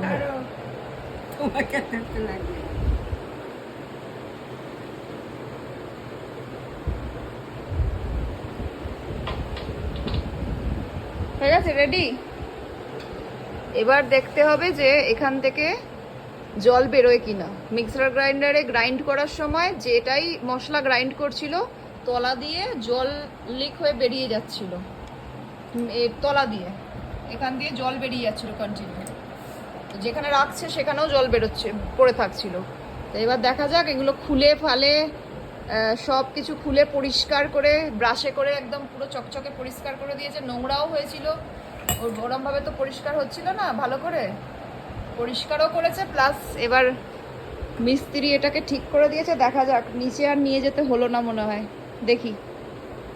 ছাড়ো, তোমাকে থাকতে লাগবে। হয়ে গেছে, রেডি। এবার দেখতে হবে যে এখান থেকে জল বেরোয় কিনা। মিক্সার গ্রাইন্ডারে গ্রাইন্ড করার সময় যেটাই মশলা গ্রাইন্ড করছিল তলা দিয়ে জল লিক হয়ে বেরিয়ে যাচ্ছিল, তলা দিয়ে এখান দিয়ে জল বেরিয়ে যাচ্ছিল কন্টিনিউ। তো যেখানে রাখছে সেখানেও জল বেরোচ্ছে, পড়ে থাকছিল। তো এবার দেখা যাক, এগুলো খুলে ফালে সব কিছু খুলে পরিষ্কার করে ব্রাশে করে একদম পুরো চকচকে পরিষ্কার করে দিয়েছে। নোংরাও হয়েছিল, ওর ওরমভাবে তো পরিষ্কার হচ্ছিল না, ভালো করে পরিষ্কারও করেছে। প্লাস এবার মিস্ত্রি এটাকে ঠিক করে দিয়েছে। দেখা যাক, নিচে আর নিয়ে যেতে হলো না মনে হয়, দেখি।